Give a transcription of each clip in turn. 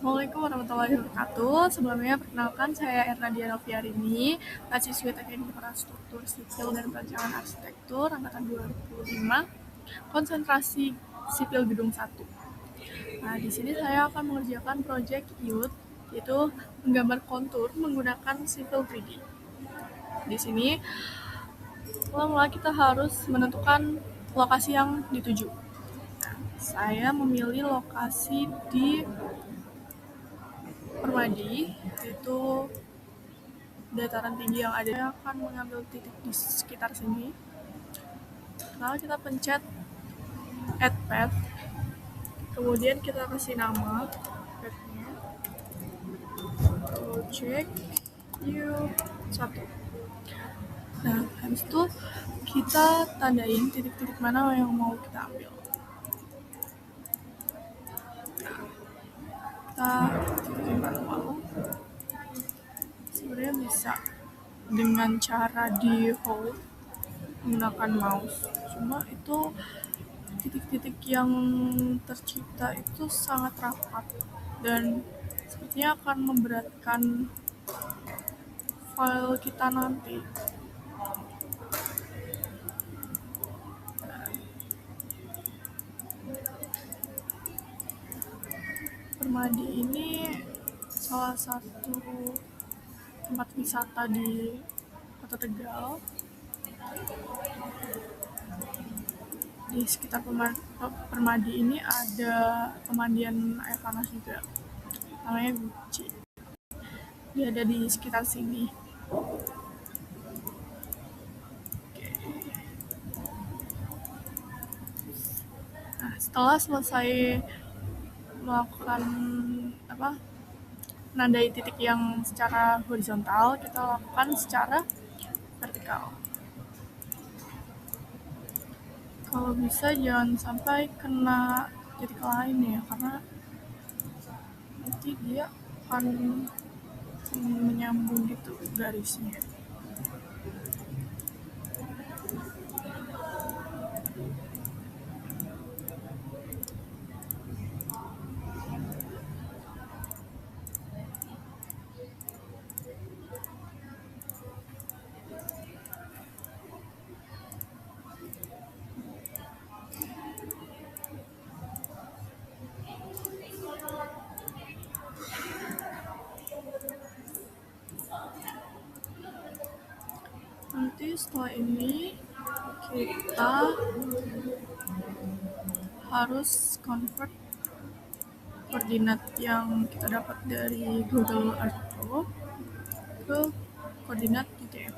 Assalamualaikum warahmatullahi wabarakatuh. Sebelumnya perkenalkan saya Ernadya Noviarini, mahasiswi Teknik Infrastruktur Sipil dan Perancangan Arsitektur angkatan 2005, konsentrasi sipil gedung 1. Nah, di sini saya akan mengerjakan proyek YUT, yaitu menggambar kontur menggunakan Civil 3D. Di sini mula-mula kita harus menentukan lokasi yang dituju. Saya memilih lokasi di Permadi, itu dataran tinggi yang ada. Saya akan mengambil titik di sekitar sini. Lalu kita pencet add path, kemudian kita kasih nama pathnya project U1. Nah, habis itu kita tandain titik-titik mana yang mau kita ambil. Kita titik manual. Sebenarnya bisa dengan cara di hold menggunakan mouse, cuma itu titik-titik yang tercipta itu sangat rapat dan sepertinya akan memberatkan file kita nanti. Permadi ini salah satu tempat wisata di Kota Tegal. Di sekitar Permadi ini ada pemandian air panas juga, namanya Guci. Dia ada di sekitar sini. Nah, setelah selesai melakukan menandai titik yang secara horizontal, kita lakukan secara vertikal. Kalau bisa jangan sampai kena titik lain ya, karena nanti dia akan menyambung gitu garisnya. Nanti setelah ini kita harus convert koordinat yang kita dapat dari Google Earth Pro ke koordinat UTM.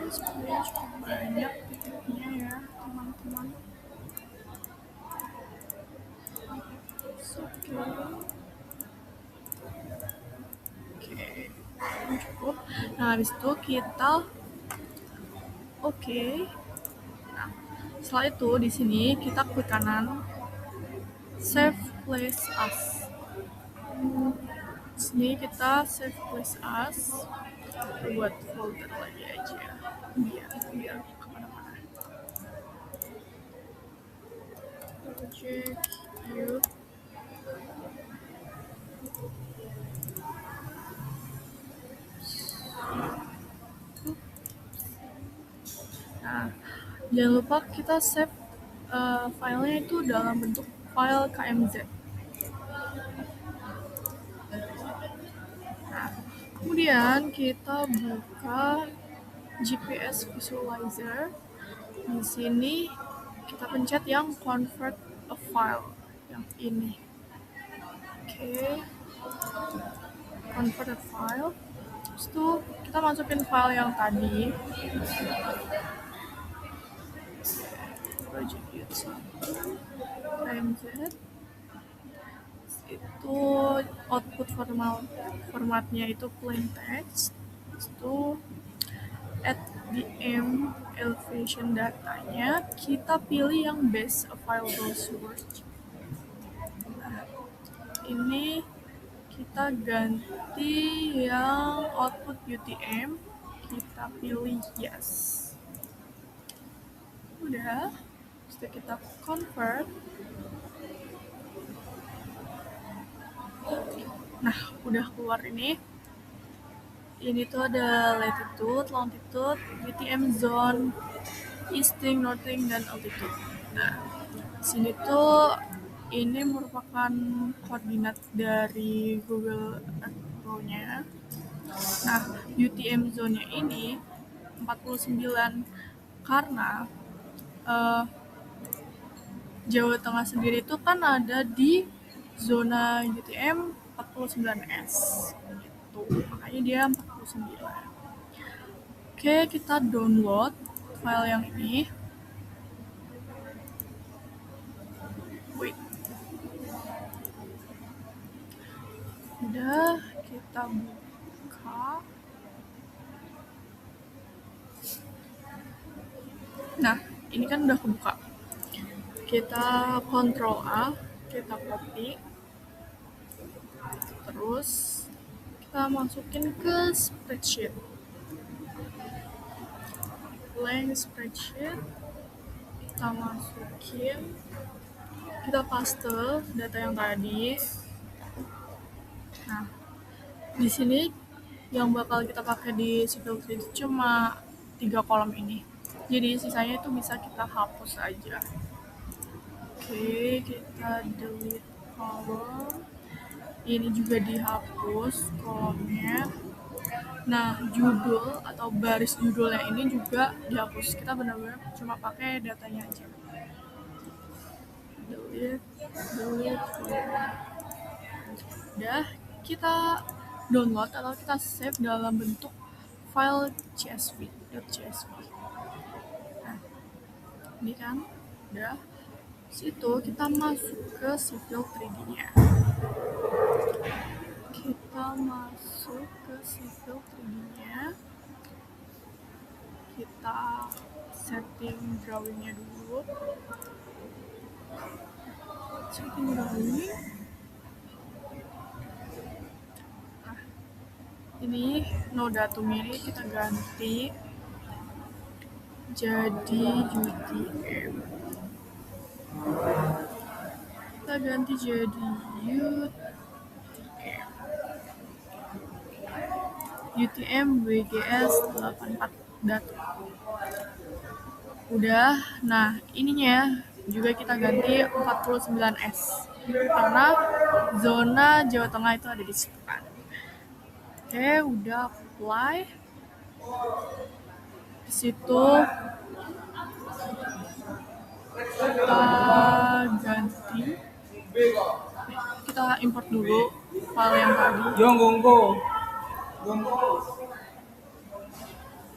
Sebenarnya cukup banyak titiknya ya teman-teman. Oke, cukup. Nah, habis itu kita Nah, setelah itu di sini kita klik kanan save place as. Di sini kita save place as, buat folder lagi aja biar kemana-mana. Project you. Nah, jangan lupa kita save filenya itu dalam bentuk file KMZ. Nah, kemudian kita buka GPS Visualizer. Di sini kita pencet yang convert a file yang ini. Convert a file. Terus itu kita masukin file yang tadi. Project U1 KMZ. Itu output formatnya itu plain text. Itu at the M elevation datanya kita pilih yang base available source. Nah, ini kita ganti yang output UTM, kita pilih yes. Udah, setelah kita convert. Nah, udah keluar ini. Ini tuh ada latitude, longitude, UTM zone, easting, northing, dan altitude. Nah, sini tuh ini merupakan koordinat dari Google Earth Pro-nya. Nah, UTM zone-nya ini 49 karena Jawa Tengah sendiri itu kan ada di zona UTM 49S gitu. Makanya dia 49. Oke, kita download file yang ini. Wait. Udah, kita buka. Nah, ini kan udah kebuka. Kita Ctrl A, kita copy. Terus kita masukin ke spreadsheet. Blank spreadsheet. Kita masukin. Kita paste data yang tadi. Nah, di sini yang bakal kita pakai di Civil 3 itu cuma 3 kolom ini. Jadi sisanya itu bisa kita hapus aja. Oke, kita delete kolom. Ini juga dihapus kolomnya. Nah, judul atau baris judulnya ini juga dihapus. Kita benar-benar cuma pakai datanya aja. Delete. Udah, kita download atau kita save dalam bentuk file CSV. Nah, ini kan udah. Situ kita masuk ke Civil 3D-nya. Kita masuk ke Civil 3D-nya. Kita setting drawing-nya dulu. Setting drawing. Nah, ini no datum ini kita ganti jadi UTM. Kita ganti jadi UTM WGS 84 datum. Udah, nah ininya juga kita ganti 49S karena zona Jawa Tengah itu ada di situ kan. Oke, udah apply. Di situ kita ganti. Kita import dulu file yang tadi.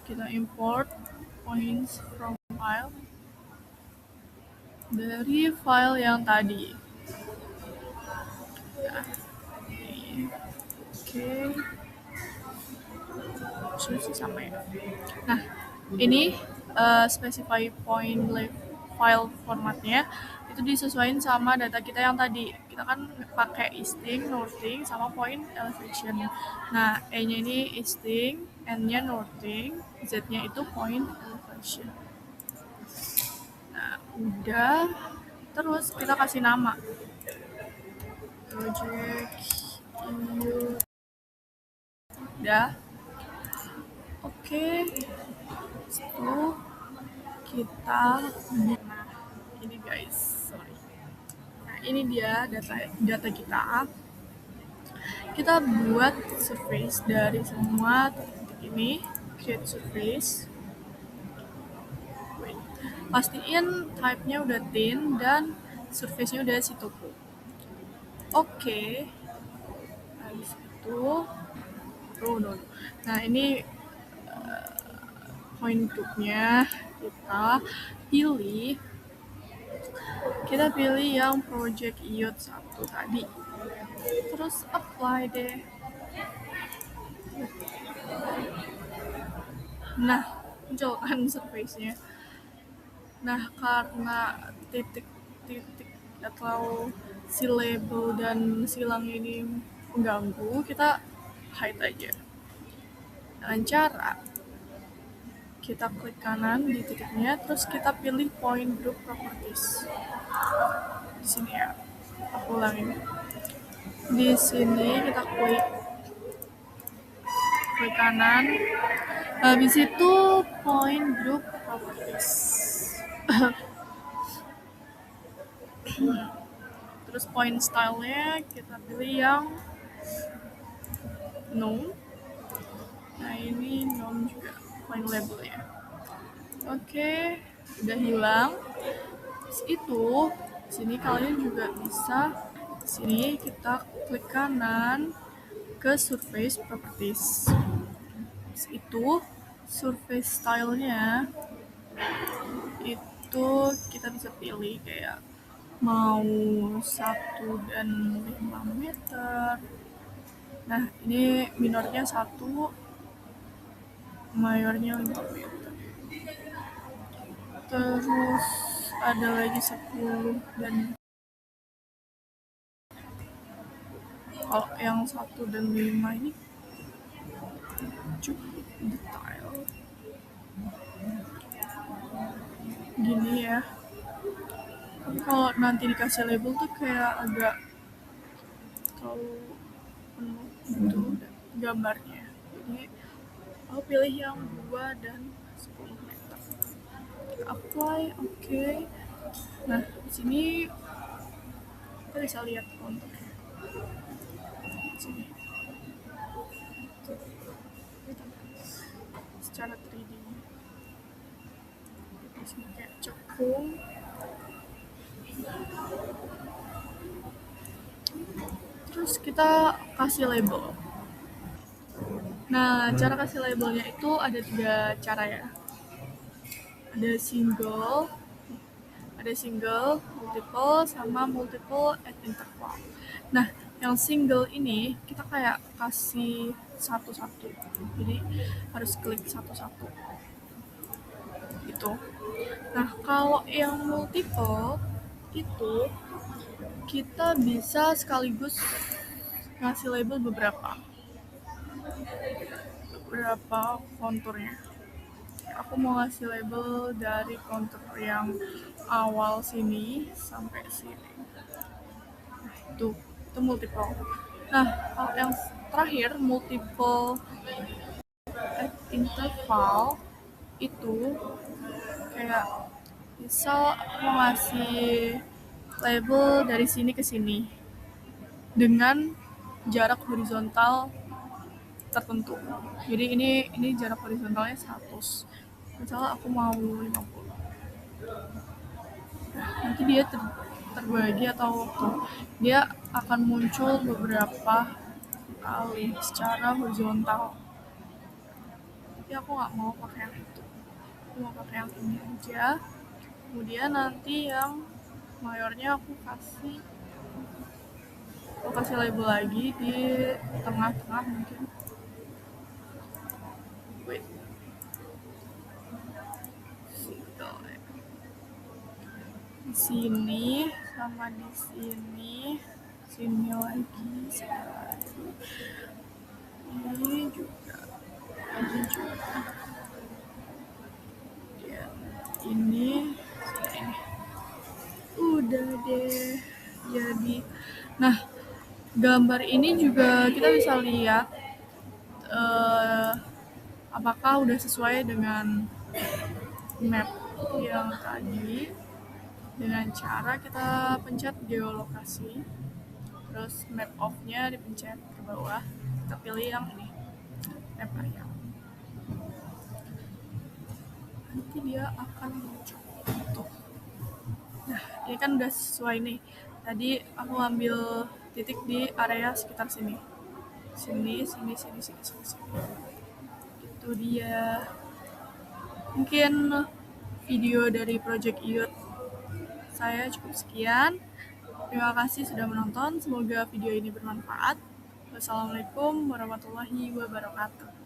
Kita import points from file dari file yang tadi. Nah, oke. Sudah sama ya. Nah, ini specify point file formatnya itu disesuaikan sama data kita yang tadi. Kita kan pakai easting, northing, sama point elevation. Nah, E-nya ini easting, N-nya northing, Z-nya itu point elevation. Nah, udah. Terus kita kasih nama. Project EU. Udah. Oke. Itu kita ini guys, sorry. Nah, ini dia data kita. Kita buat surface dari semua titik ini, create surface. Pastiin type-nya udah thin dan surface-nya udah Shitoku. Oke. Habis itu Nah, ini point group-nya kita pilih yang project IOT 1 tadi. Terus apply deh. Nah, muncul kan surface-nya. Nah, karena titik-titik atau si label dan silang ini mengganggu, kita hide aja. Dengan cara kita klik kanan di titiknya, terus kita pilih point group properties. Di sini ya, aku ulangin. Di sini kita klik kanan, habis itu point group properties. Terus point style-nya kita pilih yang no. Nah ini nom juga point label-nya. Oke, udah hilang. Terus itu sini kalian juga bisa sini kita klik kanan ke surface properties. Terus itu surface style-nya itu kita bisa pilih kayak mau 1 dan 5 meter. Nah ini minornya 1, mayornya 5 meter. Terus ada lagi 10 dan kalau yang 1 dan 5 ini cukup detail gini ya. Tapi kalau nanti dikasih label tuh kayak agak terlalu penuh gitu gambarnya. Jadi aku pilih yang 2 dan 10 meter. Apply, oke. Nah, di sini kita bisa lihat konturnya. Sini. Secara 3D. Di sini kayak cekung. Terus kita kasih label. Nah, cara kasih labelnya itu ada 3 cara ya. Ada single, multiple, sama multiple at interval. Nah, yang single ini kita kayak kasih satu-satu. Jadi harus klik satu-satu. Gitu. Nah, kalau yang multiple itu kita bisa sekaligus ngasih label beberapa konturnya. Aku mau ngasih label dari kontur yang awal sini sampai sini. Nah, itu multiple. Nah, kalau yang terakhir multiple at interval itu kayak misal mau ngasih label dari sini ke sini dengan jarak horizontal tertentu. Jadi ini jarak horizontalnya 100. Misalnya aku mau 50. Nanti dia terbagi atau dia akan muncul beberapa kali secara horizontal. Tapi aku nggak mau pakai yang itu. Aku mau pakai yang ini aja. Kemudian nanti yang mayornya aku kasih label lagi di tengah-tengah mungkin. Wait. Di sini sama di sini lagi, ini juga ya, ini udah deh jadi. Nah, gambar ini juga kita bisa lihat apakah udah sesuai dengan map yang tadi dengan cara kita pencet geolokasi, terus map off-nya dipencet ke bawah, kita pilih yang ini, map area. Nanti dia akan muncul tuh. Nah, ini kan udah sesuai nih. Tadi aku ambil titik di area sekitar sini. Sini. Itu dia. Mungkin video dari Project Youth saya cukup sekian. Terima kasih sudah menonton. Semoga video ini bermanfaat. Wassalamualaikum warahmatullahi wabarakatuh.